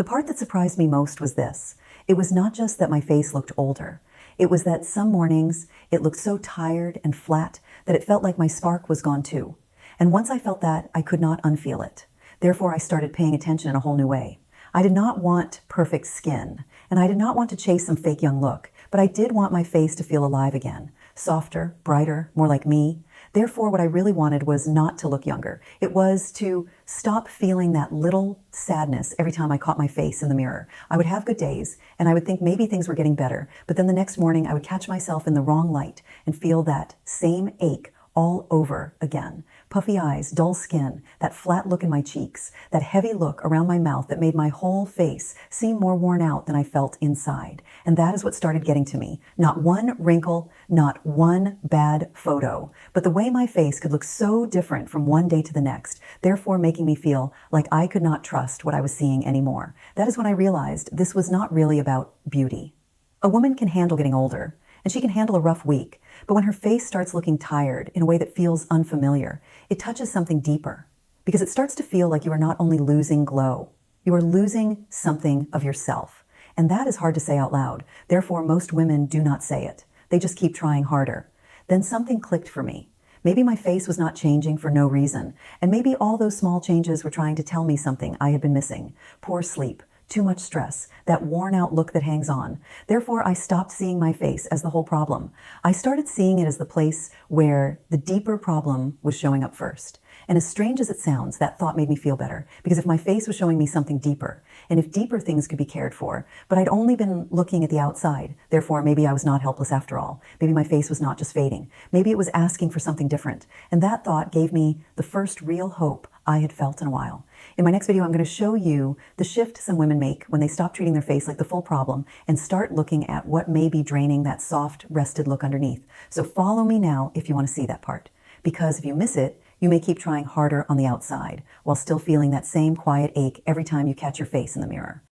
The part that surprised me most was this. It was not just that my face looked older. It was that some mornings it looked so tired and flat that it felt like my spark was gone too. And once I felt that, I could not unfeel it. Therefore, I started paying attention in a whole new way. I did not want perfect skin, and I did not want to chase some fake young look, but I did want my face to feel alive again, softer, brighter, more like me. Therefore, what I really wanted was not to look younger. It was to stop feeling that little sadness every time I caught my face in the mirror. I would have good days, and I would think maybe things were getting better, but then the next morning I would catch myself in the wrong light and feel that same ache all over again. Puffy eyes, dull skin, that flat look in my cheeks, that heavy look around my mouth that made my whole face seem more worn out than I felt inside. And that is what started getting to me. Not one wrinkle, not one bad photo, but the way my face could look so different from one day to the next, therefore making me feel like I could not trust what I was seeing anymore. That is when I realized this was not really about beauty. A woman can handle getting older, and she can handle a rough week, but when her face starts looking tired in a way that feels unfamiliar, it touches something deeper, because it starts to feel like you are not only losing glow, you are losing something of yourself. And that is hard to say out loud. Therefore, most women do not say it. They just keep trying harder. Then something clicked for me. Maybe my face was not changing for no reason, and maybe all those small changes were trying to tell me something I had been missing. Poor sleep, too much stress, that worn out look that hangs on. Therefore, I stopped seeing my face as the whole problem. I started seeing it as the place where the deeper problem was showing up first. And as strange as it sounds, that thought made me feel better, because if my face was showing me something deeper, and if deeper things could be cared for, but I'd only been looking at the outside, therefore maybe I was not helpless after all. Maybe my face was not just fading. Maybe it was asking for something different. And that thought gave me the first real hope I had felt in a while. In my next video, I'm going to show you the shift some women make when they stop treating their face like the full problem and start looking at what may be draining that soft, rested look underneath. So follow me now if you want to see that part. Because if you miss it, you may keep trying harder on the outside while still feeling that same quiet ache every time you catch your face in the mirror.